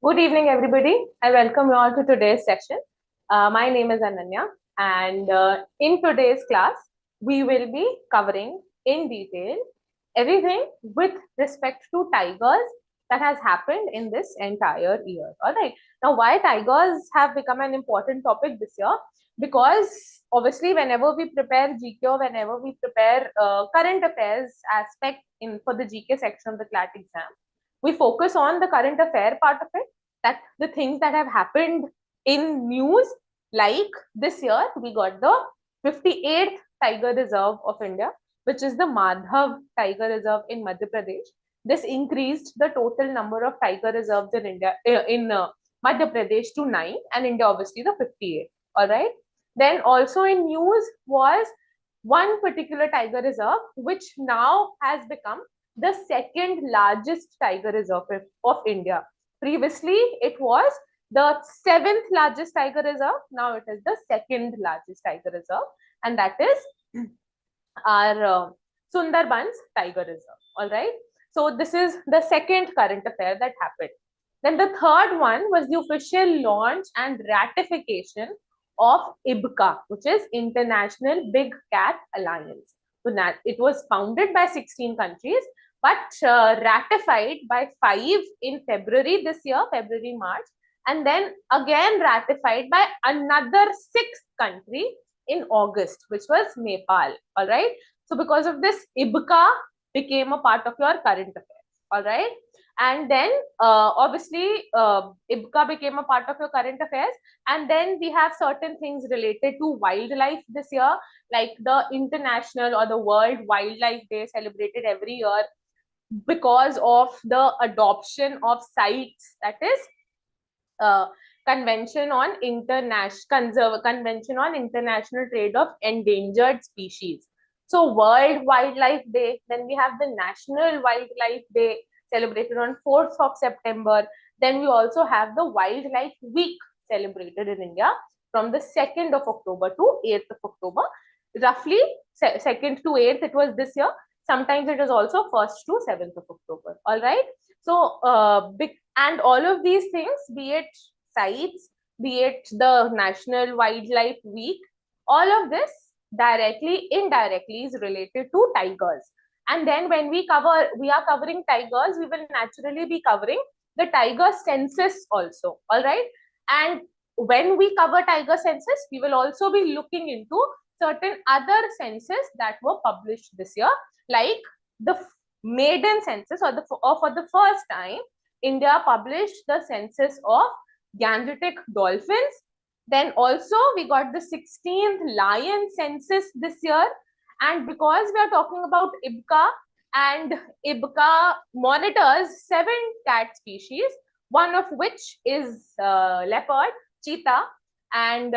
Good evening, everybody. I welcome you all to today's session. My name is Ananya, and in today's class, we will be covering in detail everything with respect to tigers that has happened in this entire year. All right. Now, why tigers have become an important topic this year? Because obviously, whenever we prepare GK or whenever we prepare current affairs aspect in for the GK section of the CLAT exam, we focus on the current affair part of it, that the things that have happened in news. Like this year we got the 58th Tiger Reserve of India, which is the Madhav Tiger Reserve in Madhya Pradesh. This increased the total number of tiger reserves in India in Madhya Pradesh to 9, and India obviously the 58. All right. Then also in news was one particular tiger reserve which now has become the second largest tiger reserve of India. Previously, it was the seventh largest tiger reserve. Now it is the second largest tiger reserve, and that is our Sundarbans Tiger Reserve. All right. So this is the second current affair that happened. Then the third one was the official launch and ratification of IBCA, which is International Big Cat Alliance. So that it was founded by 16 countries, but ratified by 5 in February this year, February, March, and then again ratified by another 6th country in August, which was Nepal. All right. So because of this, IBCA became a part of your current affairs. All right. And then obviously IBCA became a part of your current affairs. And then we have certain things related to wildlife this year, like the International or the World Wildlife Day celebrated every year because of the adoption of CITES, that is Convention on International Trade of Endangered Species. So World Wildlife Day, then we have the National Wildlife Day celebrated on 4th of September. Then we also have the Wildlife Week celebrated in India from the 2nd of October to 8th of October. Roughly 2nd to 8th it was this year. Sometimes it is also 1st to 7th of October. All right. So and all of these things, be it CITES, be it the National Wildlife Week, all of this directly, indirectly is related to tigers. And then when we are covering tigers, we will naturally be covering the tiger census also. All right. And when we cover tiger census, we will also be looking into certain other census that were published this year, like the maiden census, or for the first time, India published the census of Gangetic dolphins. Then also we got the 16th lion census this year. And because we are talking about IBCA, and IBCA monitors 7 cat species, one of which is leopard, cheetah. And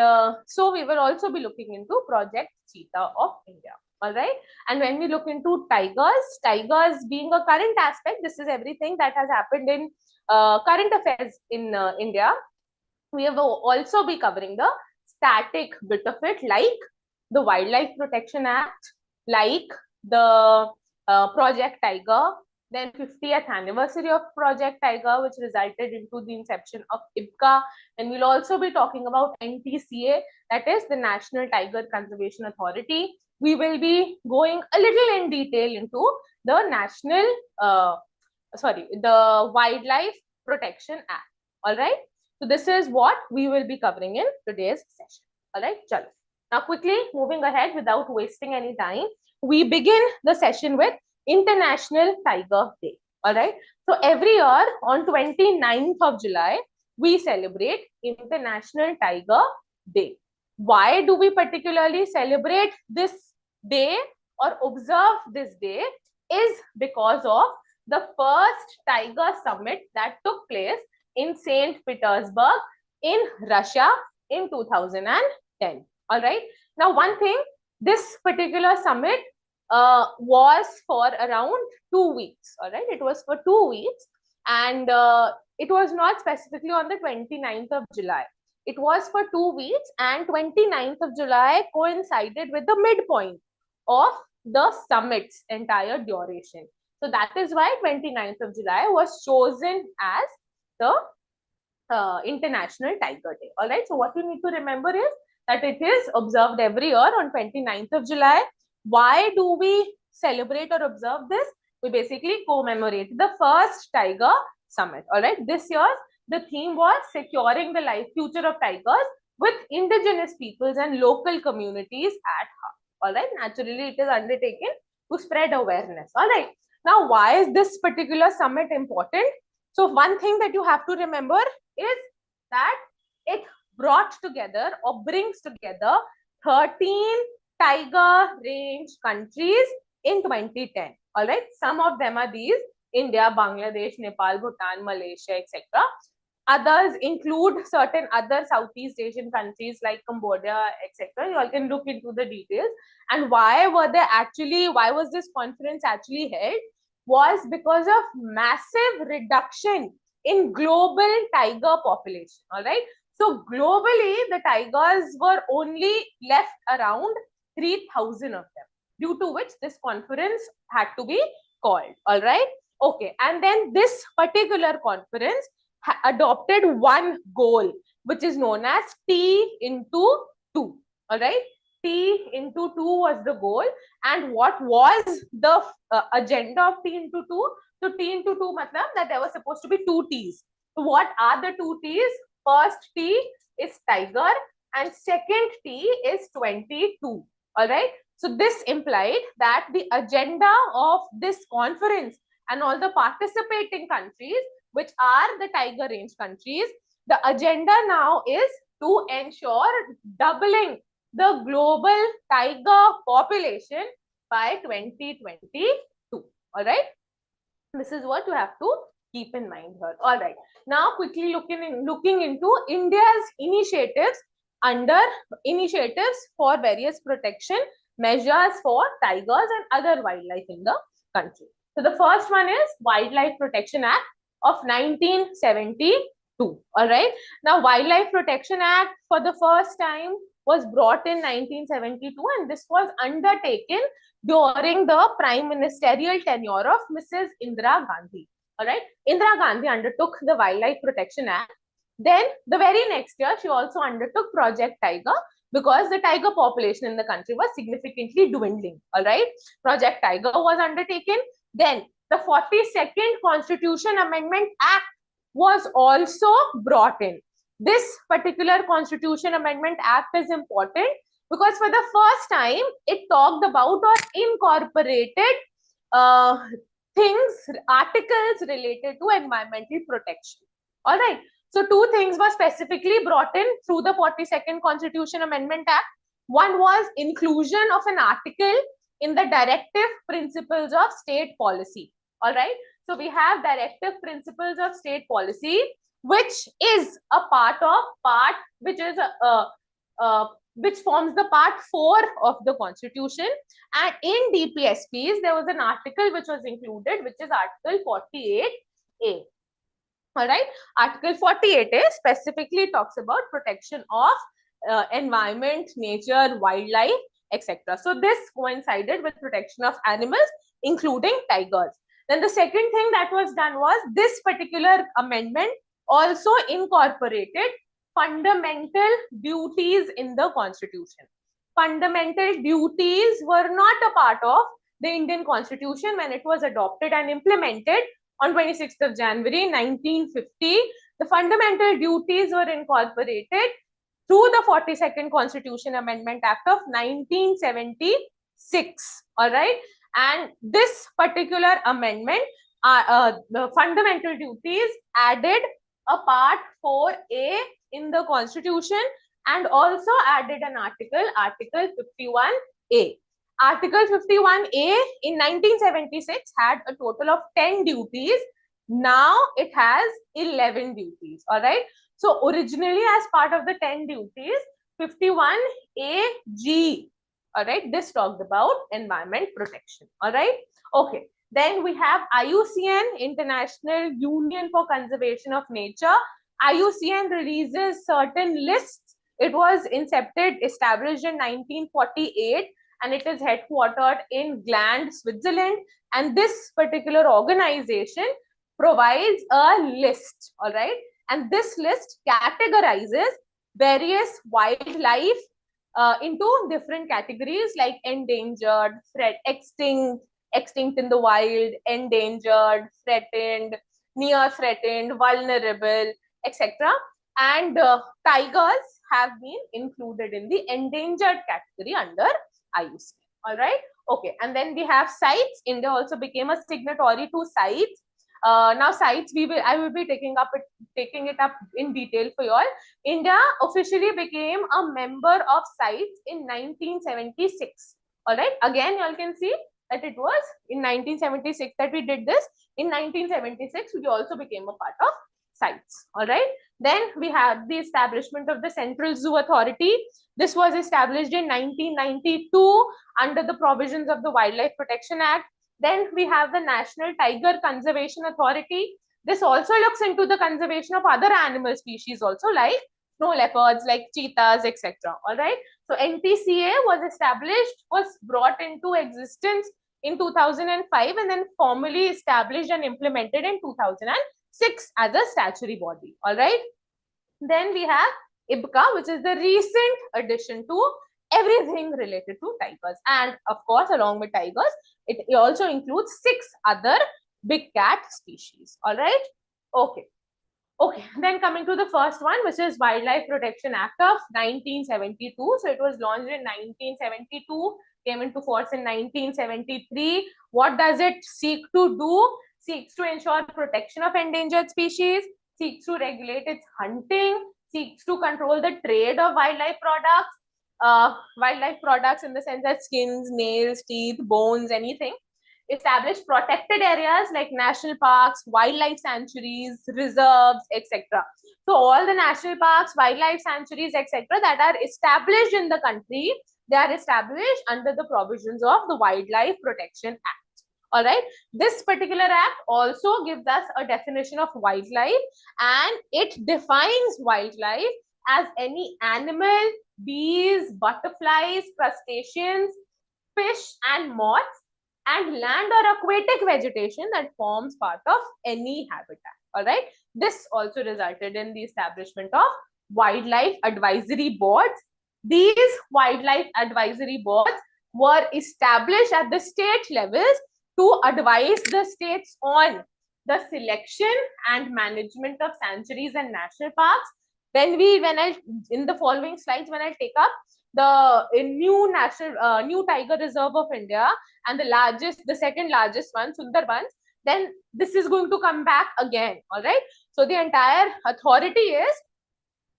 so we will also be looking into Project Cheetah of India. All right. And when we look into tigers being a current aspect, this is everything that has happened in current affairs in India. We will also be covering the static bit of it, like the Wildlife Protection Act, like the Project Tiger, then 50th anniversary of Project Tiger, which resulted into the inception of IBCA. And we'll also be talking about NTCA, that is the National Tiger Conservation Authority. We will be going a little in detail into the the Wildlife Protection Act. All right. So this is what we will be covering in today's session. All right. Chalo. Now quickly moving ahead without wasting any time, we begin the session with International Tiger Day. All right. So every year on 29th of July, we celebrate International Tiger Day. Why do we particularly celebrate this day or observe this day? Is because of the first Tiger Summit that took place in St. Petersburg in Russia in 2010. All right. Now, one thing, this particular summit was for around 2 weeks. All right. It was for 2 weeks, and it was not specifically on the 29th of July. It was for 2 weeks, and 29th of July coincided with the midpoint of the summit's entire duration. So that is why 29th of July was chosen as the International Tiger Day. All right. So what you need to remember is that it is observed every year on 29th of July. Why do we celebrate or observe this? We basically commemorate the first Tiger Summit. All right. This year, the theme was securing the life future of tigers with indigenous peoples and local communities at heart. All right. Naturally, it is undertaken to spread awareness. All right. Now, why is this particular summit important? So one thing that you have to remember is that it brought together or brings together 13 tiger range countries in 2010. All right. Some of them are these: India, Bangladesh, Nepal, Bhutan, Malaysia, etc. Others include certain other Southeast Asian countries like Cambodia, etc. You all can look into the details. And why was this conference actually held? Was because of massive reduction in global tiger population. All right. So globally, the tigers were only left around 3,000 of them, due to which this conference had to be called. All right. Okay. And then this particular conference adopted one goal, which is known as T into 2. All right. T into 2 was the goal. And what was the agenda of T into 2? So T into 2 matlab that there was supposed to be 2 T's. So what are the 2 T's? First T is tiger and second T is 22. All right. So this implied that the agenda of this conference and all the participating countries, which are the tiger range countries, the agenda now is to ensure doubling the global tiger population by 2022. All right. This is what you have to keep in mind here. All right. Now, quickly looking into India's initiatives for various protection measures for tigers and other wildlife in the country. So the first one is Wildlife Protection Act of 1972. All right. Now, Wildlife Protection Act for the first time was brought in 1972, and this was undertaken during the prime ministerial tenure of Mrs. Indira Gandhi. All right. Indira Gandhi undertook the Wildlife Protection Act. Then the very next year, she also undertook Project Tiger, because the tiger population in the country was significantly dwindling. All right. Project Tiger was undertaken. Then the 42nd Constitution Amendment Act was also brought in. This particular Constitution Amendment Act is important because for the first time, it talked about or incorporated articles related to environmental protection. All right. So two things were specifically brought in through the 42nd Constitution Amendment Act. One was inclusion of an article in the Directive Principles of State Policy. All right. So we have Directive Principles of State Policy, which is a which forms the part 4 of the Constitution. And in DPSPs, there was an article which was included, which is Article 48A. All right. Article 48A specifically talks about protection of environment, nature, wildlife, etc. So this coincided with protection of animals, including tigers. Then the second thing that was done was this particular amendment also incorporated fundamental duties in the Constitution. Fundamental duties were not a part of the Indian Constitution when it was adopted and implemented on 26th of January 1950. The fundamental duties were incorporated through the 42nd Constitution Amendment Act of 1976. All right. And this particular amendment, the fundamental duties added a part 4A in the Constitution and also added an article, Article 51A. Article 51A in 1976 had a total of 10 duties. Now it has 11 duties. All right. So originally, as part of the 10 duties, 51AG. All right. This talked about environment protection. All right. Okay. Then we have IUCN, International Union for Conservation of Nature. IUCN releases certain lists. It was established in 1948. And it is headquartered in Gland, Switzerland. And this particular organization provides a list, all right? And this list categorizes various wildlife into different categories like endangered, extinct in the wild, endangered, threatened, near threatened, vulnerable, etc. And tigers have been included in the endangered category under IUCN. All right. Okay. And then we have CITES. India also became a signatory to CITES. Now CITES, I will be taking it up in detail for you all. India officially became a member of CITES in 1976. All right. Again, you all can see that it was in 1976 that we did this. In 1976, we also became a part of CITES. All right. Then we have the establishment of the Central Zoo Authority. This was established in 1992 under the provisions of the Wildlife Protection Act. Then we have the National Tiger Conservation Authority. This also looks into the conservation of other animal species also, like snow leopards, like cheetahs, etc. All right. So NTCA was brought into existence in 2005 and then formally established and implemented in 2006 as a statutory body. All right. Then we have IBCA, which is the recent addition to everything related to tigers. And of course, along with tigers, it also includes 6 other big cat species. All right. Okay. Okay. Then coming to the first one, which is Wildlife Protection Act of 1972. So it was launched in 1972, came into force in 1973. What does it seek to do? Seeks to ensure protection of endangered species, seeks to regulate its hunting, seeks to control the trade of wildlife products in the sense that skins, nails, teeth, bones, anything. Establish protected areas like national parks, wildlife sanctuaries, reserves, etc. So all the national parks, wildlife sanctuaries, etc. that are established in the country, they are established under the provisions of the Wildlife Protection Act. All right. This particular act also gives us a definition of wildlife, and it defines wildlife as any animal, bees, butterflies, crustaceans, fish and moths, and land or aquatic vegetation that forms part of any habitat. All right. This also resulted in the establishment of wildlife advisory boards. These wildlife advisory boards were established at the state levels to advise the states on the selection and management of sanctuaries and national parks. In the following slides, when I take up the new tiger reserve of India and the second largest one, Sundarbans, then this is going to come back again. All right. So the entire authority is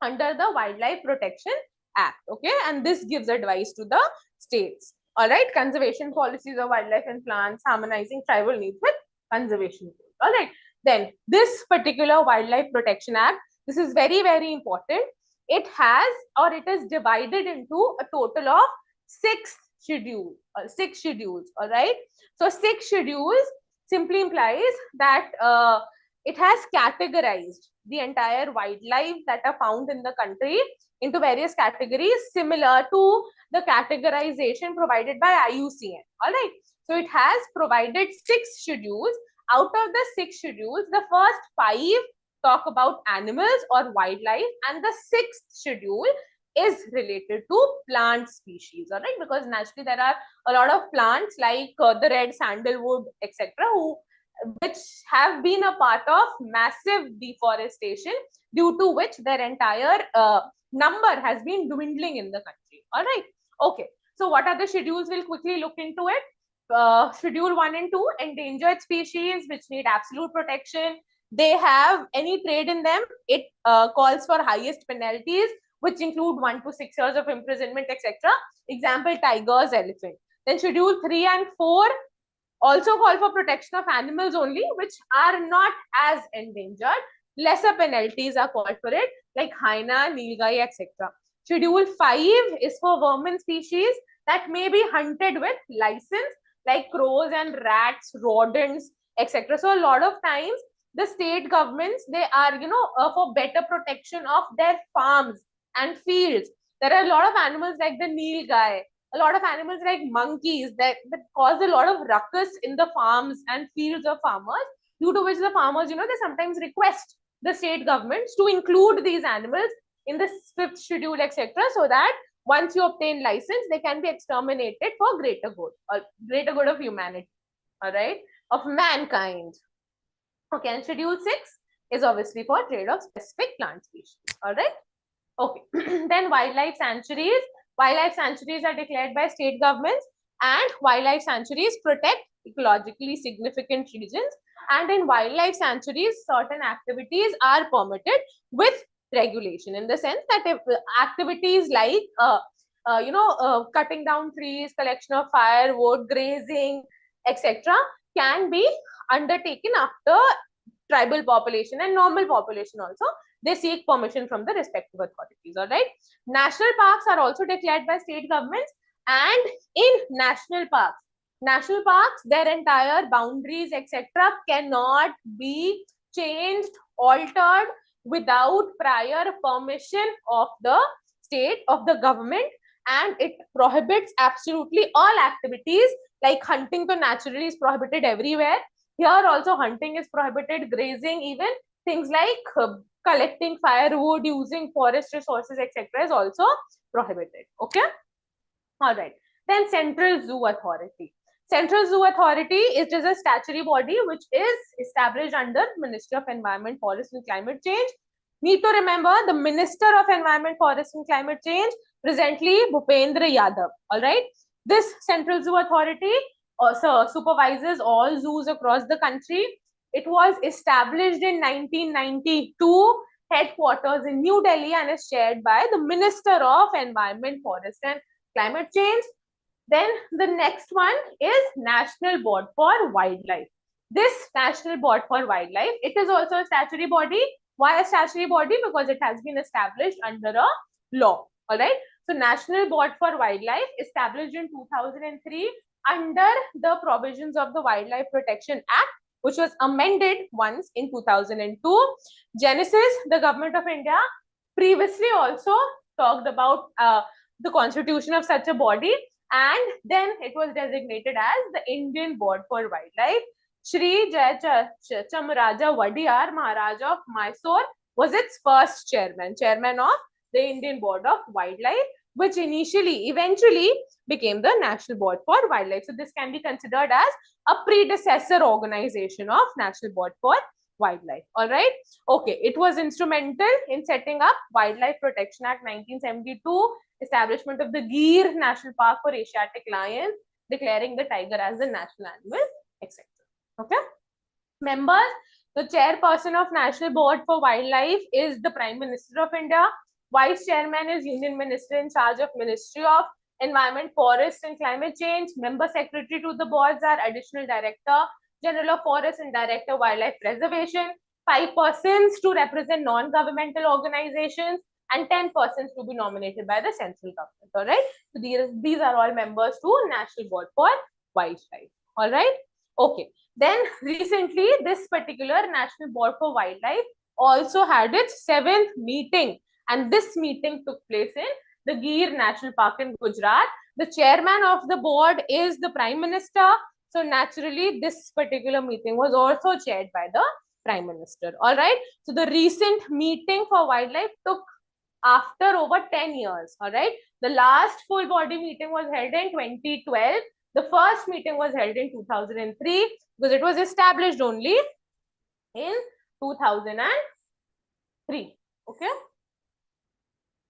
under the Wildlife Protection Act. Okay. And this gives advice to the states. All right. Conservation policies of wildlife and plants, harmonizing tribal needs with conservation. All right. Then this particular Wildlife Protection Act, this is very, very important. It is divided into a total of 6 schedules. All right. So 6 schedules simply implies that it has categorized the entire wildlife that are found in the country into various categories similar to the categorization provided by IUCN. All right. So it has provided 6 schedules. Out of the 6 schedules, the first 5 talk about animals or wildlife, and the 6th schedule is related to plant species. All right. Because naturally there are a lot of plants like the red sandalwood, etc., which have been a part of massive deforestation, due to which their entire number has been dwindling in the country. All right. Okay. So what are the schedules? We'll quickly look into it. Schedule 1 and 2, endangered species which need absolute protection. They have any trade in them, it calls for highest penalties, which include 1 to 6 years of imprisonment, etc. Example, tigers, elephant. Then schedule 3 and 4 also call for protection of animals only, which are not as endangered. Lesser penalties are called for it, like hyena, nilgai, etc. Schedule 5 is for vermin species that may be hunted with license, like crows and rats, rodents, etc. So a lot of times the state governments, they are, for better protection of their farms and fields. There are a lot of animals like the nilgai, a lot of animals like monkeys that cause a lot of ruckus in the farms and fields of farmers, due to which the farmers, they sometimes request the state governments to include these animals in the 5th schedule, etc., so that once you obtain license, they can be exterminated for greater good, or greater good of humanity, all right, of mankind. Okay, and schedule 6 is obviously for trade of specific plant species, all right. Okay, then wildlife sanctuaries. Wildlife sanctuaries are declared by state governments, and wildlife sanctuaries protect ecologically significant regions. And in wildlife sanctuaries, certain activities are permitted with regulation, in the sense that if activities like cutting down trees, collection of firewood, grazing, etc., can be undertaken after tribal population and normal population also, they seek permission from the respective authorities, all right. National parks are also declared by state governments, and in national parks, their entire boundaries, etc., cannot be changed, altered without prior permission of the state, of the government, and it prohibits absolutely all activities like hunting. To naturally is prohibited everywhere. Here also hunting is prohibited, grazing, even things like collecting firewood, using forest resources, etc., is also prohibited. Okay, all right. Then Central Zoo Authority. Central Zoo Authority is just a statutory body which is established under Ministry of Environment, Forest and Climate Change. Need to remember the Minister of Environment, Forest and Climate Change, presently Bhupendra Yadav. All right. This Central Zoo Authority also supervises all zoos across the country. It was established in 1992, headquarters in New Delhi, and is chaired by the Minister of Environment, Forest and Climate Change. Then the next one is National Board for Wildlife. This National Board for Wildlife, it is also a statutory body. Why a statutory body? Because it has been established under a law. All right. So National Board for Wildlife, established in 2003 under the provisions of the Wildlife Protection Act, which was amended once in 2002. Genesis, the Government of India previously also talked about the constitution of such a body, and then it was designated as the Indian Board for Wildlife. Shri Jayachamraja Wadiyar, Maharaja of Mysore, was its first chairman of the Indian Board of Wildlife, which eventually became the National Board for Wildlife. So this can be considered as a predecessor organization of National Board for Wildlife. All right. Okay. It was instrumental in setting up Wildlife Protection Act 1972, establishment of the Gir National Park for Asiatic lions, declaring the tiger as the national animal, etc. Okay. Members, the chairperson of National Board for Wildlife is the Prime Minister of India. Vice chairman is Union Minister in charge of Ministry of Environment, Forest and Climate Change. Member secretary to the boards are Additional Director General of Forest and Director Wildlife Preservation. 5 persons to represent non-governmental organizations, and 10 persons to be nominated by the central government. All right. So these are all members to National Board for Wildlife. All right. Okay. Then recently, this particular National Board for Wildlife also had its 7th meeting, and this meeting took place in the Gir National Park in Gujarat. The chairman of the board is the Prime Minister. So naturally, this particular meeting was also chaired by the Prime Minister. All right. So the recent meeting for wildlife took after over 10 years. All right. The last full body meeting was held in 2012. The first meeting was held in 2003 because it was established only in 2003. Okay.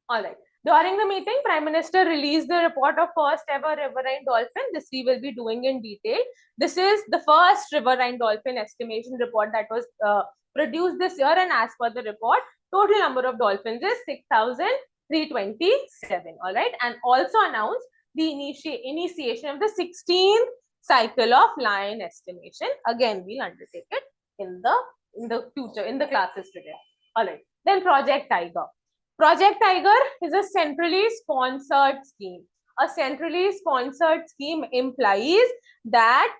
All right. During the meeting, Prime Minister released the report of first ever riverine dolphin. This we will be doing in detail. This is the first riverine dolphin estimation report that was produced this year, and as per the report, total number of dolphins is 6,327. All right, and also announced the initiation of the 16th cycle of lion estimation. Again, we'll undertake it in the future in the classes today. All right. Then Project Tiger. Project Tiger is a centrally sponsored scheme. A centrally sponsored scheme implies that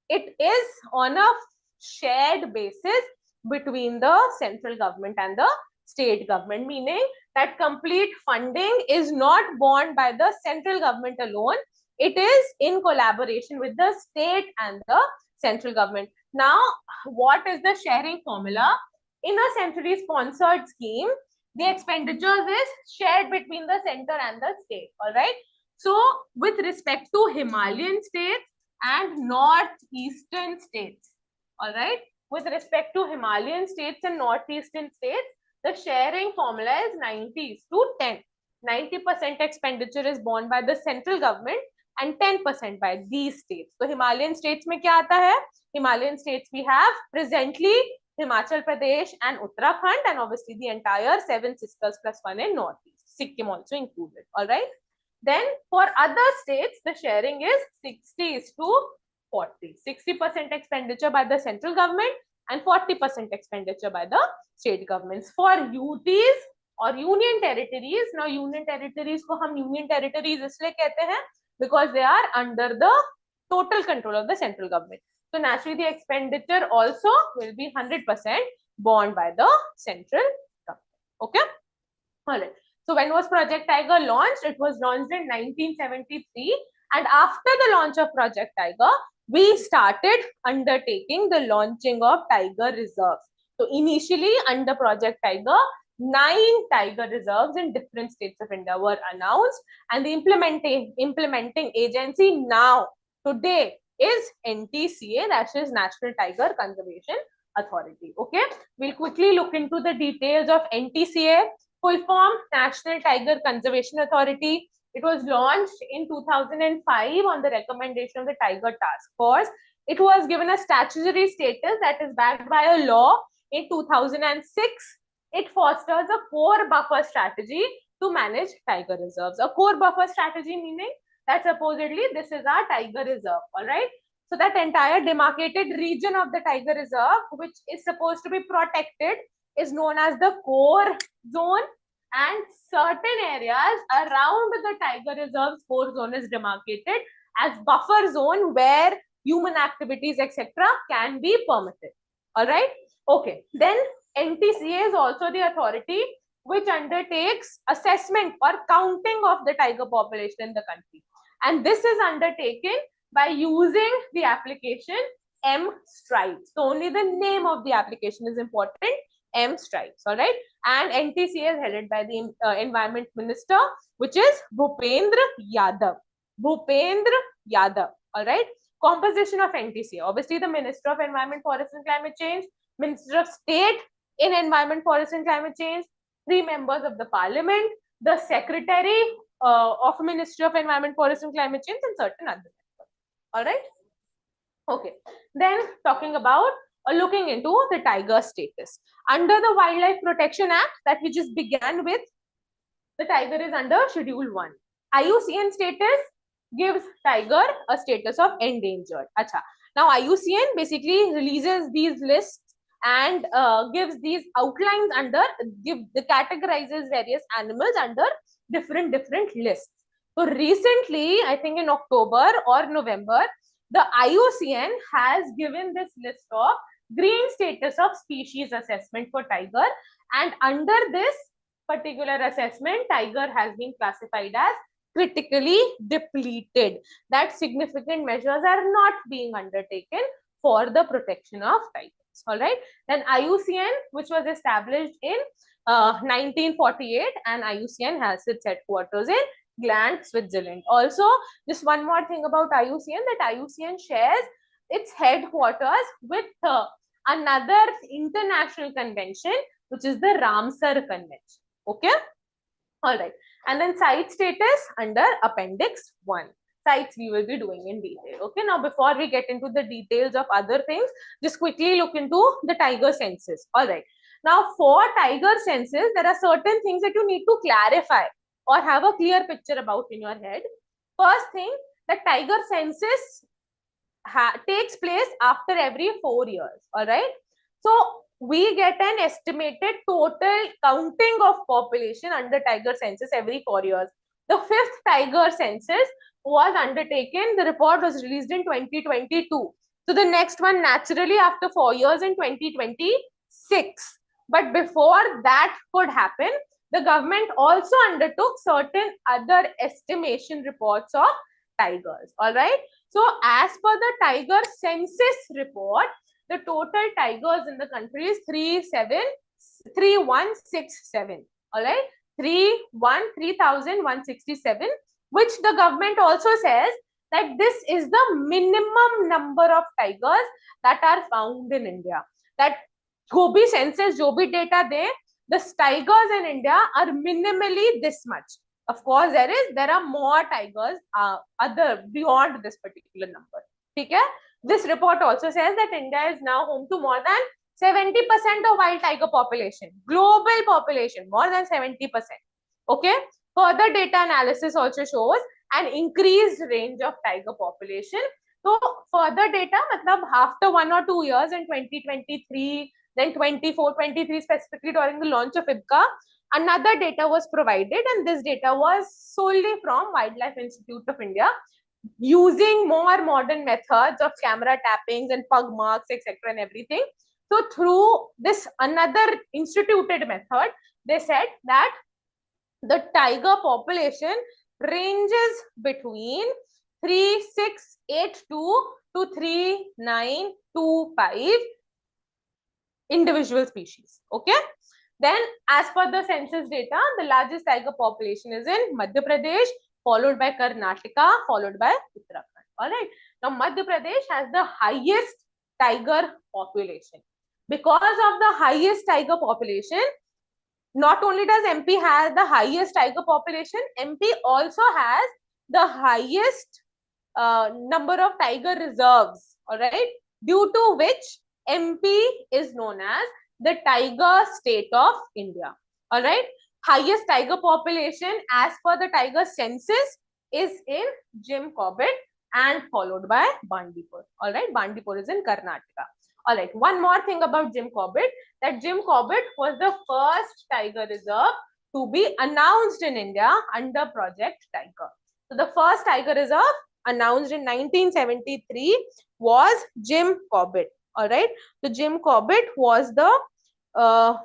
it is on a shared basis between the central government and the state government, meaning that complete funding is not borne by the central government alone. It is in collaboration with the state and the central government. Now, what is the sharing formula? in a centrally sponsored scheme, the expenditures is shared between the center and the state. All right. So with respect to Himalayan states and northeastern states, all right, with respect to Himalayan states and northeastern states, the sharing formula is 90:10. 90% expenditure is borne by the central government and 10% by these states. So Himalayan states में क्या आता है? Himalayan states we have presently Himachal Pradesh and Uttarakhand, and obviously the entire 7 sisters plus 1 in Northeast. Sikkim also included. All right. Then for other states, the sharing is 60:40. 60% expenditure by the central government and 40% expenditure by the state governments. For UTs or union territories, now union territories को हम union territories इसलिए कहते हैं because they are under the total control of the central government. So naturally the expenditure also will be 100% borne by the central government. Okay. All right. So when was Project Tiger launched? It was launched in 1973. And after the launch of Project Tiger, we started undertaking the launching of tiger reserves. So initially under Project Tiger, 9 tiger reserves in different states of India were announced, and the implementing agency now today is NTCA, that is National Tiger Conservation Authority. Okay, we'll quickly look into the details of NTCA. Full form, National Tiger Conservation Authority. It was launched in 2005 on the recommendation of the Tiger Task Force. It was given a statutory status that is backed by a law in 2006. It fosters a core buffer strategy to manage tiger reserves. A core buffer strategy meaning that supposedly this is our tiger reserve. All right. So that entire demarcated region of the tiger reserve, which is supposed to be protected, is known as the core zone, and certain areas around the tiger reserve's core zone is demarcated as buffer zone where human activities etc. can be permitted. All right. Okay. Then NTCA is also the authority which undertakes assessment or counting of the tiger population in the country, and this is undertaken by using the application MHCET. So only the name of the application is important. MHCET. All right. And NTCA is headed by the Environment Minister, which is Bhupendra Yadav. Bhupendra Yadav. All right. Composition of NTCA. Obviously, the Minister of Environment, Forest and Climate Change, Minister of State in Environment, Forest and Climate Change, 3 members of the Parliament, the Secretary of Ministry of Environment, Forest and Climate Change, and certain other members. All right. Okay. Then talking about looking into the tiger status. Under the Wildlife Protection Act that we just began with, the tiger is under Schedule 1. IUCN status gives tiger a status of endangered. Acha. Now IUCN basically releases these lists and gives these outlines under, categorizes various animals under different lists. So recently, I think in October or November, the IUCN has given this list of green status of species assessment for tiger, and under this particular assessment, tiger has been classified as critically depleted. That significant measures are not being undertaken for the protection of tigers. All right. Then IUCN, which was established in 1948, and IUCN has its headquarters in Gland, Switzerland. Also, just one more thing about IUCN, that IUCN shares its headquarters with another international convention, which is the Ramsar Convention. Okay. All right. And then CITES status under Appendix 1. CITES we will be doing in detail. Okay. Now, before we get into the details of other things, just quickly look into the tiger census. All right. Now, for tiger census, there are certain things that you need to clarify or have a clear picture about in your head. First thing, the tiger census takes place after every 4 years. All right. So we get an estimated total counting of population under tiger census every 4 years. The 5th tiger census was undertaken. The report was released in 2022. So the next one naturally after 4 years in 2026. But before that could happen, the government also undertook certain other estimation reports of tigers. All right. So as per the tiger census report, the total tigers in the country is 3167. All right, 3,167, which the government also says that this is the minimum number of tigers that are found in India. That जो भी census, जो भी data they, the tigers in India are minimally this much. Of course, there are more tigers other beyond this particular number. Okay? This report also says that India is now home to more than 70% of wild tiger population, global population, more than 70%. Okay. Further data analysis also shows an increased range of tiger population. So further data, matlab after 1 or 2 years in 2023, then 24, 23 specifically during the launch of IBCA, another data was provided, and this data was solely from Wildlife Institute of India, using more modern methods of camera tappings and pug marks, etc. and everything. So through this another instituted method, they said that the tiger population ranges between 3682 to 3925 individual species. Okay. Then, as per the census data, the largest tiger population is in Madhya Pradesh, followed by Karnataka, followed by Uttarakhand. All right. Now, Madhya Pradesh has the highest tiger population. Because of the highest tiger population, not only does MP have the highest tiger population, MP also has the highest number of tiger reserves. All right. Due to which MP is known as the tiger state of India. All right. Highest tiger population as per the tiger census is in Jim Corbett and followed by Bandipur. All right. Bandipur is in Karnataka. All right. One more thing about Jim Corbett, that Jim Corbett was the first tiger reserve to be announced in India under Project Tiger. So the first tiger reserve announced in 1973 was Jim Corbett. All right. So Jim Corbett was the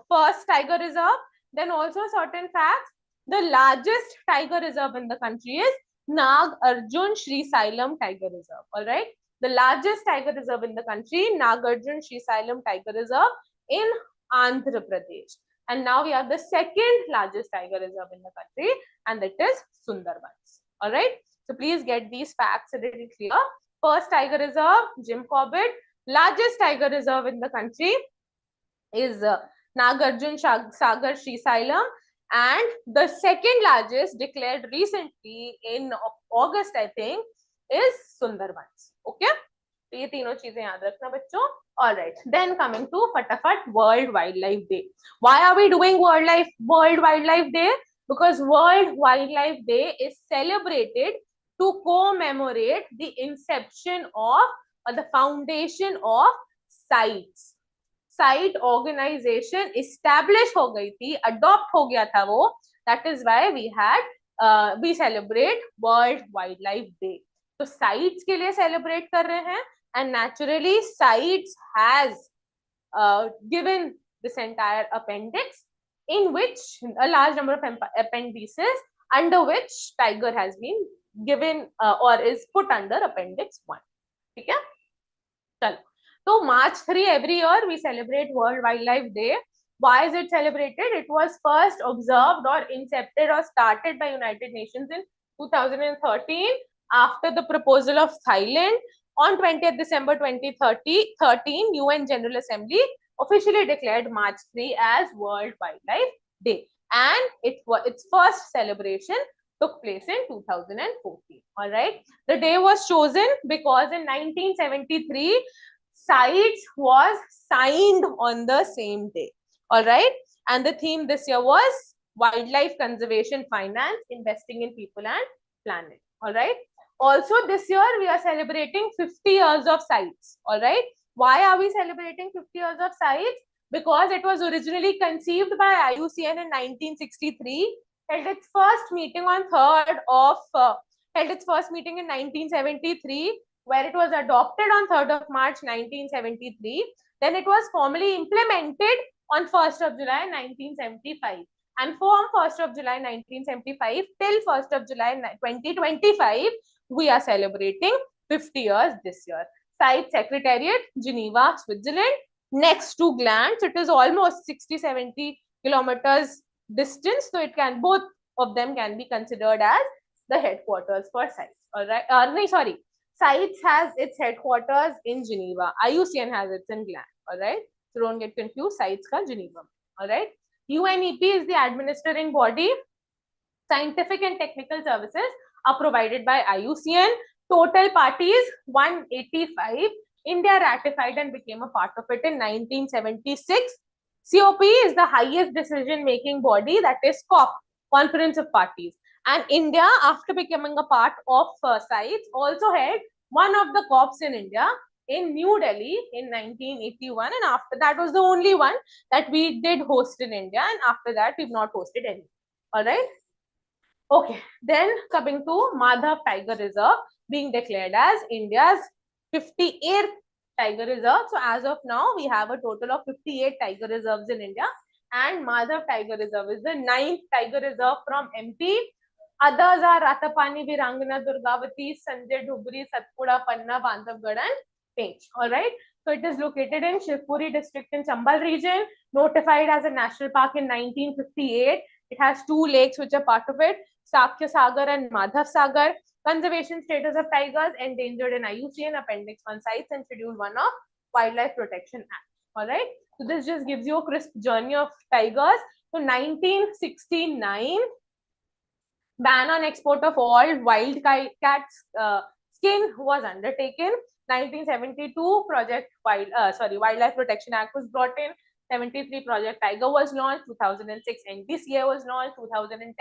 first tiger reserve. Then also certain facts. The largest tiger reserve in the country is Nag Arjun Shri Sailam Tiger Reserve. All right. The largest tiger reserve in the country, Nag Arjun Shri Sailam Tiger Reserve in Andhra Pradesh. And now we have the second largest tiger reserve in the country, and that is Sundarbans. All right. So please get these facts really clear. First tiger reserve, Jim Corbett. Largest tiger reserve in the country is Nagarjun Sagar Shri Sailam, and the second largest declared recently in August, I think, is Sundarbans. Okay, तो ये तीनों चीजें याद रखना बच्चों. All right, then coming to फटाफट World Wildlife Day. Why are we doing World Wildlife Day? Because World Wildlife Day is celebrated to commemorate the inception of or the foundation of CITES. CITES organization established हो गई थी, adopt हो गया था वो. That is why we celebrate World Wildlife Day. तो CITES के लिए celebrate कर रहे हैं, and naturally CITES has given this entire appendix, in which a large number of appendices, under which tiger has been given or is put under appendix 1. ठीक है, चलो. So March 3 every year we celebrate World Wildlife Day. Why is it celebrated? It was first observed or incepted or started by United Nations in 2013 after the proposal of Thailand. On 20th December 2013, UN General Assembly officially declared March 3 as World Wildlife Day, and its first celebration took place in 2014. All right. The day was chosen because in 1973, CITES was signed on the same day. All right. And the theme this year was Wildlife Conservation Finance, Investing in People and Planet. All right. Also, this year we are celebrating 50 years of CITES. All right. Why are we celebrating 50 years of CITES? Because it was originally conceived by IUCN in 1963, held its first meeting in 1973, where it was adopted on 3rd of March 1973. Then it was formally implemented on 1st of July 1975. And from 1st of July 1975 till 1st of July 2025, we are celebrating 50 years this year. CITES Secretariat, Geneva, Switzerland. Next to Glantz, it is almost 60-70 kilometers distance, so it can, both of them can be considered as the headquarters for CITES. All right, no, sorry, CITES has its headquarters in Geneva. IUCN has its in Glantz. All right, so don't get confused. CITES ka Geneva. All right. UNEP is the administering body. Scientific and technical services are provided by IUCN. Total parties 185. India ratified and became a part of it in 1976. COP is the highest decision-making body, that is COP, Conference of Parties. And India, after becoming a part of CITES, also held one of the COPs in India in New Delhi in 1981. And after that was the only one that we did host in India. And after that, we've not hosted any. All right. Okay, then coming to Madhav Tiger Reserve being declared as India's 58th tiger reserve. So as of now, we have a total of 58 tiger reserves in India, and Madhav Tiger Reserve is the 9th tiger reserve from MP. Others are Ratapani, Virangana, Durgavati, Sanjay, Dhubri, Satpura, Panna, Bandhavgarh, and Page. All right. So it is located in Shivpuri district in Chambal region, notified as a national park in 1958. It has 2 lakes which are part of it, Sakya Sagar and Madhav Sagar. Conservation status of tigers endangered in IUCN Appendix 1 CITES and Schedule 1 of Wildlife Protection Act. All right. So this just gives you a crisp journey of tigers. So 1969, ban on export of all wild cats skin was undertaken. 1972, Wildlife Protection Act was brought in. 73, Project Tiger was launched. 2006, NTCA was launched. 2010,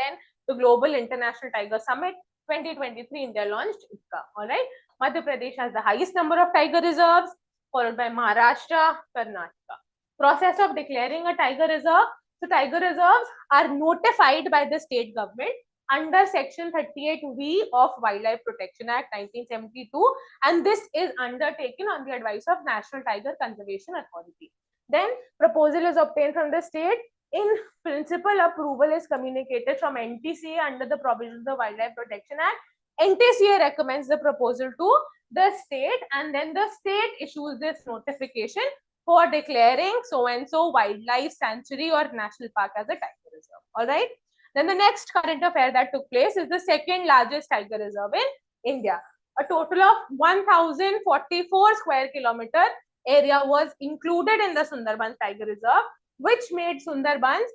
the Global International Tiger Summit. 2023, India launched ITCA. All right. Madhya Pradesh has the highest number of tiger reserves, followed by Maharashtra, Karnataka. Process of declaring a tiger reserve. So tiger reserves are notified by the state government under Section 38V of Wildlife Protection Act 1972, and this is undertaken on the advice of National Tiger Conservation Authority. Then proposal is obtained from the state. In principle, approval is communicated from NTCA under the provisions of the Wildlife Protection Act. NTCA recommends the proposal to the state, and then the state issues this notification for declaring so-and-so wildlife sanctuary or national park as a tiger reserve. All right. Then the next current affair that took place is the second largest tiger reserve in India. A total of 1,044 square kilometer area was included in the Sundarbans Tiger Reserve, which made Sundarbans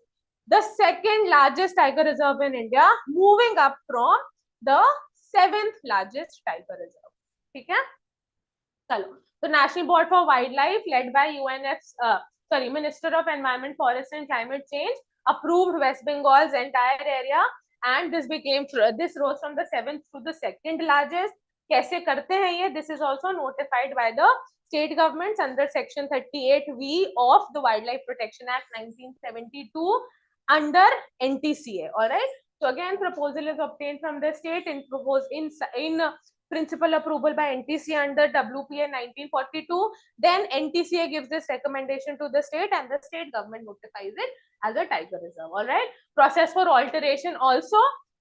the second largest tiger reserve in India, moving up from the 7th largest tiger reserve. ठीक है? चलो, the National Board for Wildlife, led by Minister of Environment, Forest and Climate Change, approved West Bengal's entire area, and this rose from the 7th to the 2nd largest. कैसे करते हैं ये? This is also notified by the state governments under Section 38V of the Wildlife Protection Act 1972 under NTCA. All right. So again, proposal is obtained from the state in principal approval by NTCA under WPA 1942. Then NTCA gives this recommendation to the state, and the state government notifies it as a tiger reserve. All right. Process for alteration also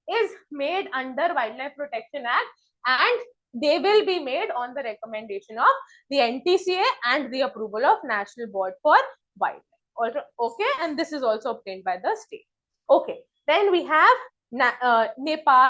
is made under Wildlife Protection Act, and they will be made on the recommendation of the NTCA and the approval of National Board for Wildlife. Okay, and this is also obtained by the state. Okay, then we have Nepal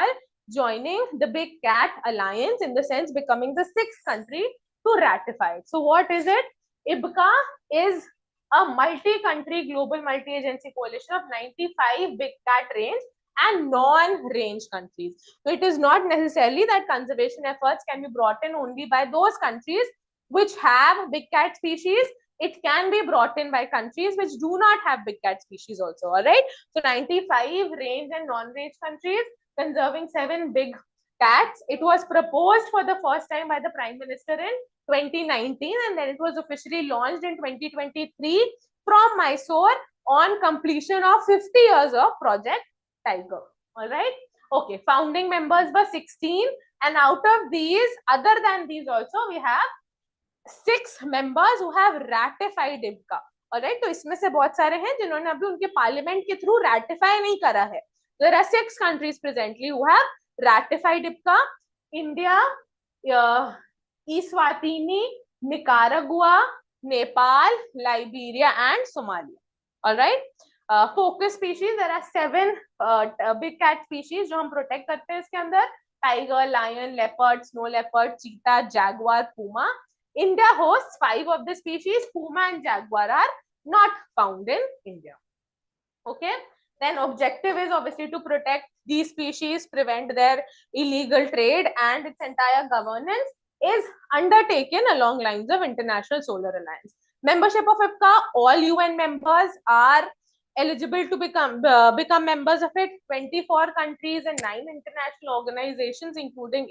joining the Big Cat Alliance, in the sense becoming the 6th country to ratify it. So what is it? IBCA is a multi-country global multi-agency coalition of 95 big cat range and non-range countries. So it is not necessarily that conservation efforts can be brought in only by those countries which have big cat species. It can be brought in by countries which do not have big cat species also. All right. So 95 range and non-range countries conserving 7 big cats. It was proposed for the first time by the Prime Minister in 2019, and then it was officially launched in 2023 from Mysore on completion of 50 years of Project Tiger. All right. Okay. Founding members were 16, and out of these, other than these also, we have 6 members who have ratified IBCA. All right. तो इसमें से बहुत सारे हैं जिन्होंने अभी उनके parliament के थ्रू ratify नहीं करा है. There are 6 countries presently who have ratified IBCA: India, Eswatini, Nicaragua, Nepal, Liberia, and Somalia. All right. Focus species, there are 7 big cat species जो हम protect करते हैं इसके अंदर. Tiger, lion, leopard, snow leopard, cheetah, jaguar, puma. India hosts 5 of the species. Puma and jaguar are not found in India. Okay. Then objective is obviously to protect these species, prevent their illegal trade, and its entire governance is undertaken along lines of International Solar Alliance. Membership of IPCA, all UN members are eligible to become members of it. 24 countries and 9 international organizations, including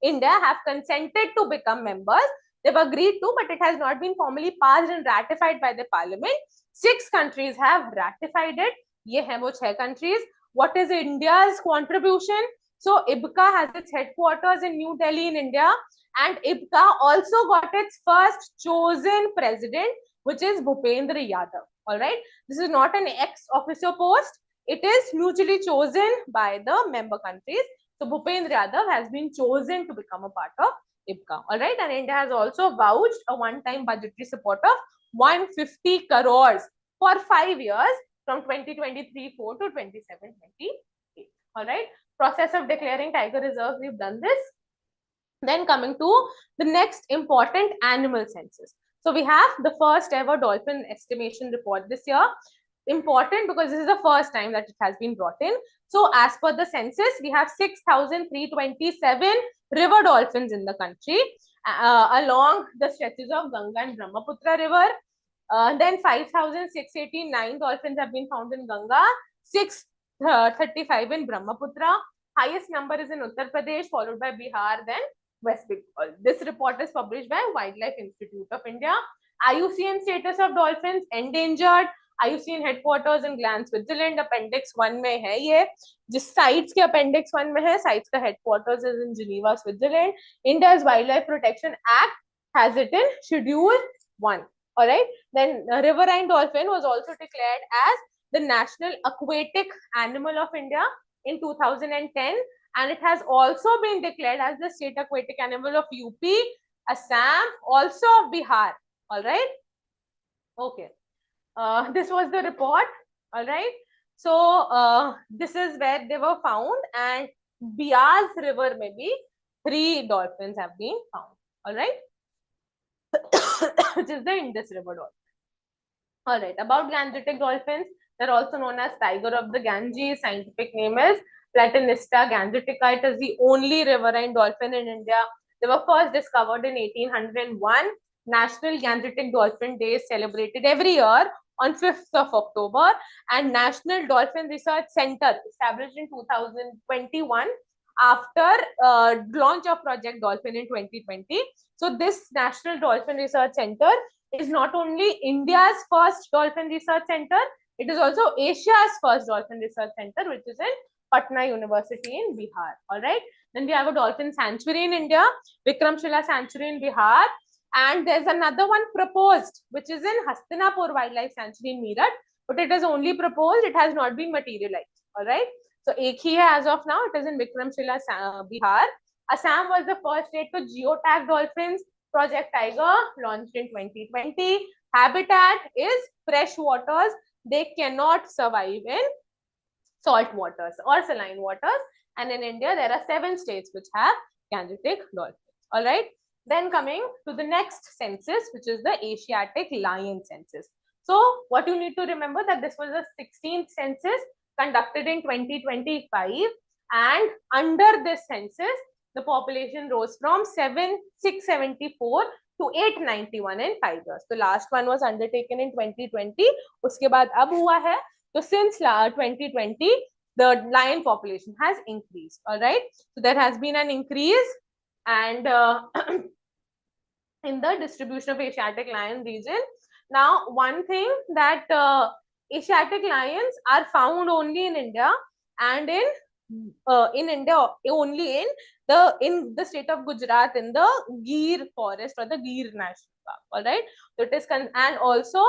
India, have consented to become members. They've agreed to, but it has not been formally passed and ratified by the parliament. 6 countries have ratified it. ये हैं वो 6 countries. What is India's contribution? So IPCA has its headquarters in New Delhi in India, and IPCA also got its first chosen president, which is Bhupendra Yadav. All right, this is not an ex-officio post. It is mutually chosen by the member countries. So Bhupendra Yadav has been chosen to become a part of IPCA. All right, and India has also vouched a one-time budgetary support of 150 crores for 5 years from 2023-4 to 27-28. All right, process of declaring tiger reserves, we've done this. Then coming to the next important animal census. So we have the first ever dolphin estimation report this year. Important because this is the first time that it has been brought in. So as per the census, we have 6,327 river dolphins in the country along the stretches of Ganga and Brahmaputra river. Then 5,689 dolphins have been found in Ganga, 635 in Brahmaputra. Highest number is in Uttar Pradesh, followed by Bihar, then West Bengal. This report is published by Wildlife Institute of India. IUCN status of dolphins, endangered. IUCN headquarters in Gland, Switzerland. Appendix 1 में है ये, जिस CITES के Appendix 1 में है. CITES का headquarters is in Geneva, Switzerland. India's Wildlife Protection Act has it in Schedule 1. All right. Then riverine dolphin was also declared as the national aquatic animal of India in 2010, and it has also been declared as the state aquatic animal of UP, Assam, also of Bihar. All right. Okay. This was the report. All right. So this is where they were found, and Bias River maybe 3 dolphins have been found. All right. Which is the Indus River dolphin. All right, about gangetic dolphins, they're also known as tiger of the Ganges. Scientific name is Platanista gangetica. It is the only riverine dolphin in India. They were first discovered in 1801. National Gangetic Dolphin Day is celebrated every year on 5th of October, and National Dolphin Research Center established in 2021 after launch of Project Dolphin in 2020. So this National Dolphin Research Center is not only India's first dolphin research center, it is also Asia's first dolphin research center, which is in Patna University in Bihar. All right. Then we have a dolphin sanctuary in India, Vikramshila Sanctuary in Bihar. And there's another one proposed, which is in Hastinapur Wildlife Sanctuary in Meerut, but it is only proposed, it has not been materialized. All right. So ek hi hai as of now, it is in Vikramshila, Bihar. Assam was the first state to geotag dolphins. Project Tiger launched in 2020. Habitat is fresh waters. They cannot survive in salt waters or saline waters. And in India, there are 7 states which have gangetic dolphins. All right. Then coming to the next census, which is the Asiatic lion census. So what you need to remember that this was the 16th census conducted in 2025, and under this census, the population rose from 674 to 891 in 5 years. The last one was undertaken in 2020. उसके बाद अब हुआ है. So since 2020, the lion population has increased. All right. So there has been an increase, and in the distribution of Asiatic lion region. Now, one thing that Asiatic lions are found only in India, and in India only in the state of Gujarat, in the Gir forest or the Gir National Park. All right. So it is and also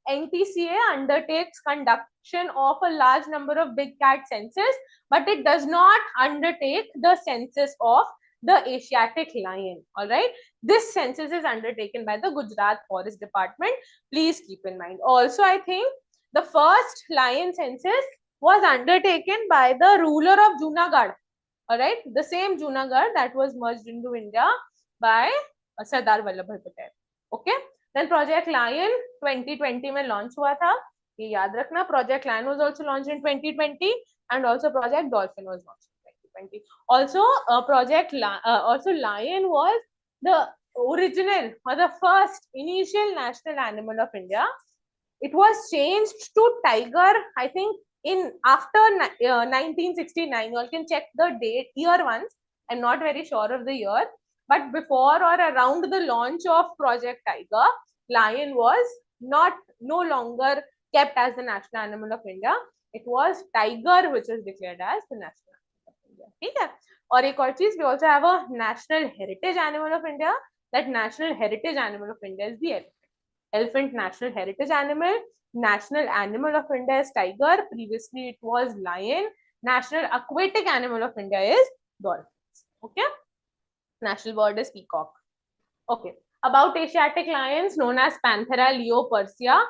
NTCA undertakes conduction of a large number of big cat census, but it does not undertake the census of the Asiatic lion. All right. This census is undertaken by the Gujarat Forest Department. Please keep in mind. Also, I think the first lion census was undertaken by the ruler of Junagadh. All right. The same Junagadh that was merged into India by Sardar Vallabhbhai Patel. Okay. Then Project Lion 2020 में launch हुआ था. ये याद रखना. Project Lion was also launched in 2020 and also Project Dolphin was launched in 2020. Also, also Lion was the original or the first initial national animal of India. It was changed to tiger, I think, in after 1969. You all can check the date, year once. I'm not very sure of the year, but before or around the launch of Project Tiger, lion was no longer kept as the national animal of India. It was tiger which was declared as the national animal of India. Okay? और एक और चीज, we also have a national heritage animal of India. That national heritage animal of India is the elephant. Elephant national heritage animal. National animal of India is tiger. Previously it was lion. National aquatic animal of India is dolphins. Okay. National bird is peacock. Okay. About Asiatic lions known as Panthera leo persica.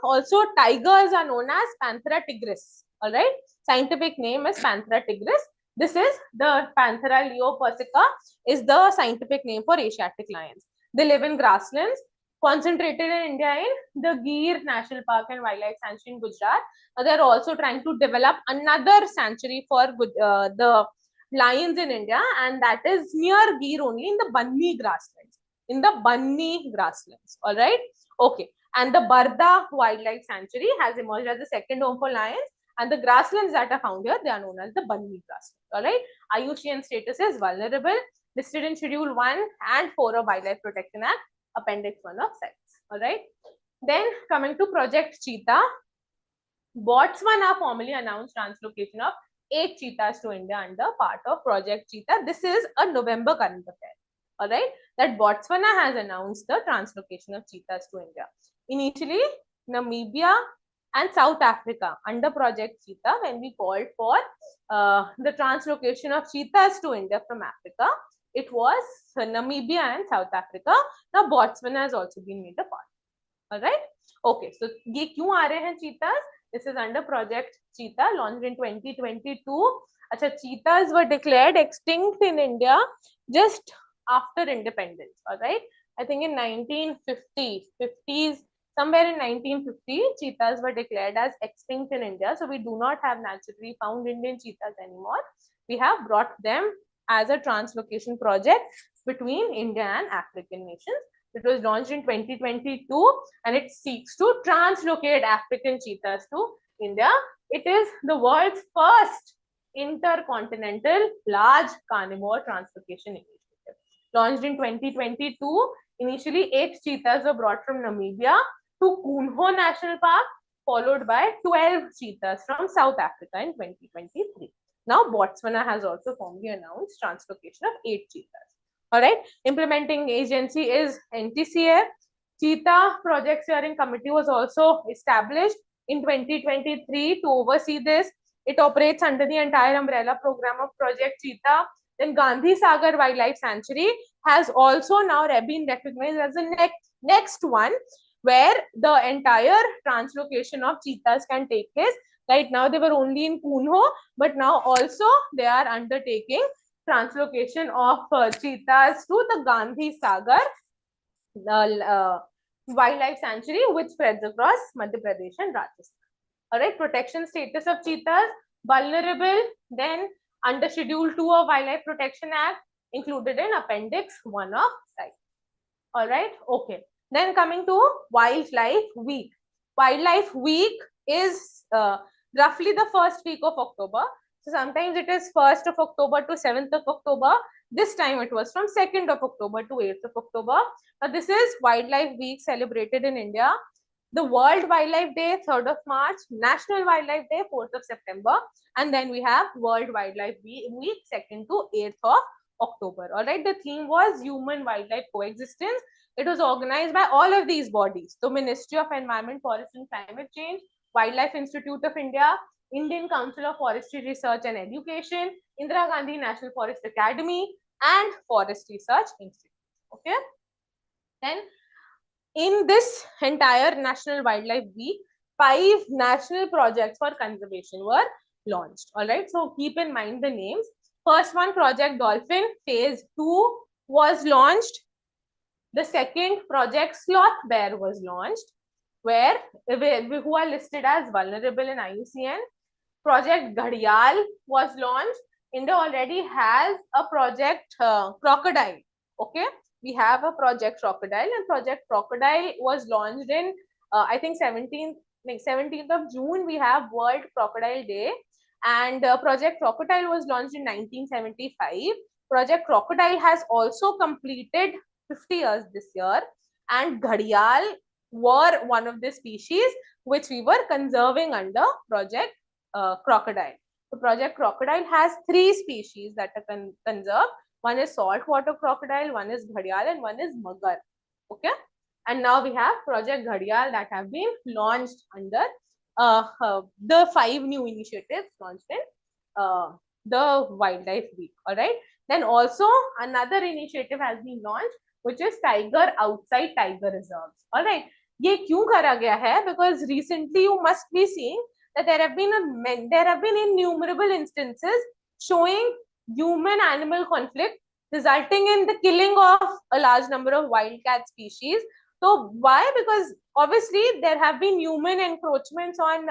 Also tigers are known as Panthera tigris. All right. Scientific name is Panthera tigris. This is the Panthera leo persica is the scientific name for Asiatic lions. They live in grasslands, concentrated in India in the Gir National Park and Wildlife Sanctuary in Gujarat. They are also trying to develop another sanctuary for the lions in India, and that is near Gir only in the Banni grasslands. In the Banni grasslands. All right. Okay. And the Barda Wildlife Sanctuary has emerged as the second home for lions. And the grasslands that are found here, they are known as the Banni grasslands. All right. IUCN status is vulnerable, listed in Schedule 1 and 4 of Wildlife Protection Act, Appendix 1 of CITES. All right. Then coming to Project Cheetah, Botswana formally announced translocation of 8 cheetahs to India under part of Project Cheetah. This is a November current affair. All right. That Botswana has announced the translocation of cheetahs to India. Initially, Namibia and South Africa under Project Cheetah, when we called for the translocation of cheetahs to India from Africa, it was Namibia and South Africa. Now Botswana has also been made a part. All right. Okay. So ये क्यों आ रहे हैं cheetahs? This is under Project Cheetah, launched in 2022. अच्छा, cheetahs were declared extinct in India just after independence. All right. I think in 1950s, somewhere in 1950, cheetahs were declared as extinct in India. So we do not have naturally found Indian cheetahs anymore. We have brought them as a translocation project between India and African nations. It was launched in 2022 and it seeks to translocate African cheetahs to India. It is the world's first intercontinental large carnivore translocation initiative. Launched in 2022, initially 8 cheetahs were brought from Namibia to Kunho National Park, followed by 12 cheetahs from South Africa in 2023. Now, Botswana has also formally announced translocation of 8 cheetahs. All right. Implementing agency is NTCA. Cheetah Project Steering Committee was also established in 2023 to oversee this. It operates under the entire umbrella program of Project Cheetah. Then Gandhi Sagar Wildlife Sanctuary has also now been recognized as the next one where the entire translocation of cheetahs can take place. Right now they were only in Kunho, but now also they are undertaking translocation of cheetahs to the Gandhi Sagar Wildlife Sanctuary, which spreads across Madhya Pradesh and Rajasthan. All right, protection status of cheetahs, vulnerable, then under Schedule 2 of Wildlife Protection Act, included in Appendix 1 of CITES. All right, okay. Then coming to Wildlife Week. Wildlife Week is roughly the first week of October. So sometimes it is 1st of October to 7th of October. This time it was from 2nd of October to 8th of October. Now this is Wildlife Week celebrated in India. The World Wildlife Day, 3rd of March, National Wildlife Day, 4th of September. And then we have World Wildlife Week, 2nd to 8th of October. All right, the theme was human-wildlife coexistence. It was organized by all of these bodies. The Ministry of Environment, Forest and Climate Change, Wildlife Institute of India, Indian Council of Forestry Research and Education, Indira Gandhi National Forest Academy, and Forest Research Institute. Okay. Then in this entire National Wildlife Week, 5 national projects for conservation were launched. All right. So keep in mind the names. First one, Project Dolphin, phase 2 was launched. The second, Project Sloth Bear was launched, where who are listed as vulnerable in IUCN. Project Ghadial was launched. India already has a project Crocodile. Okay, we have a project Crocodile, and Project Crocodile was launched in I think 17th of June. We have World Crocodile Day, and Project Crocodile was launched in 1975. Project Crocodile has also completed 50 years this year, and Ghadial were one of the species which we were conserving under Project Crocodile. So Project Crocodile has 3 species that are conserved. One is saltwater crocodile, one is Ghadial, and one is Magar. Okay. And now we have Project Ghadial that have been launched under the 5 new initiatives launched in the Wildlife Week. All right. Then also another initiative has been launched, which is Tiger Outside Tiger Reserves. All right. ये क्यों करा गया है? Because recently you must be seeing that there have been innumerable instances showing human-animal conflict resulting in the killing of a large number of wildcat species. So why? Because obviously there have been human encroachments on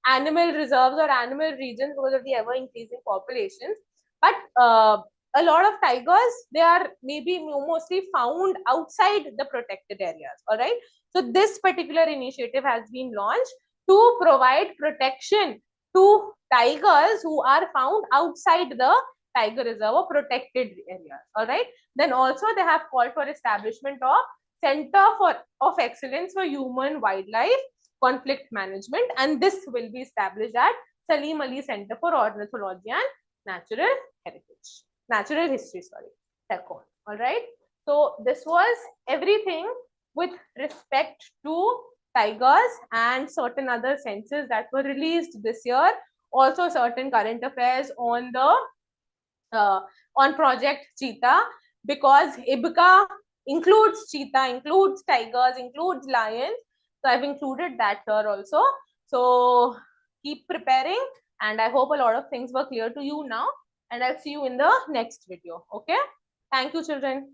animal reserves or animal regions because of the ever-increasing populations. But a lot of tigers, they are maybe mostly found outside the protected areas. All right. So this particular initiative has been launched to provide protection to tigers who are found outside the tiger reserve or protected areas. All right. Then also they have called for establishment of Center of Excellence for Human Wildlife Conflict Management, and this will be established at Salim Ali Center for Ornithology and Natural History. All right. So this was everything with respect to tigers and certain other census that were released this year. Also certain current affairs on the on Project Cheetah, because IBCA includes cheetah, includes tigers, includes lions. So I've included that here also. So keep preparing, and I hope a lot of things were clear to you now, and I'll see you in the next video. Okay. Thank you, children.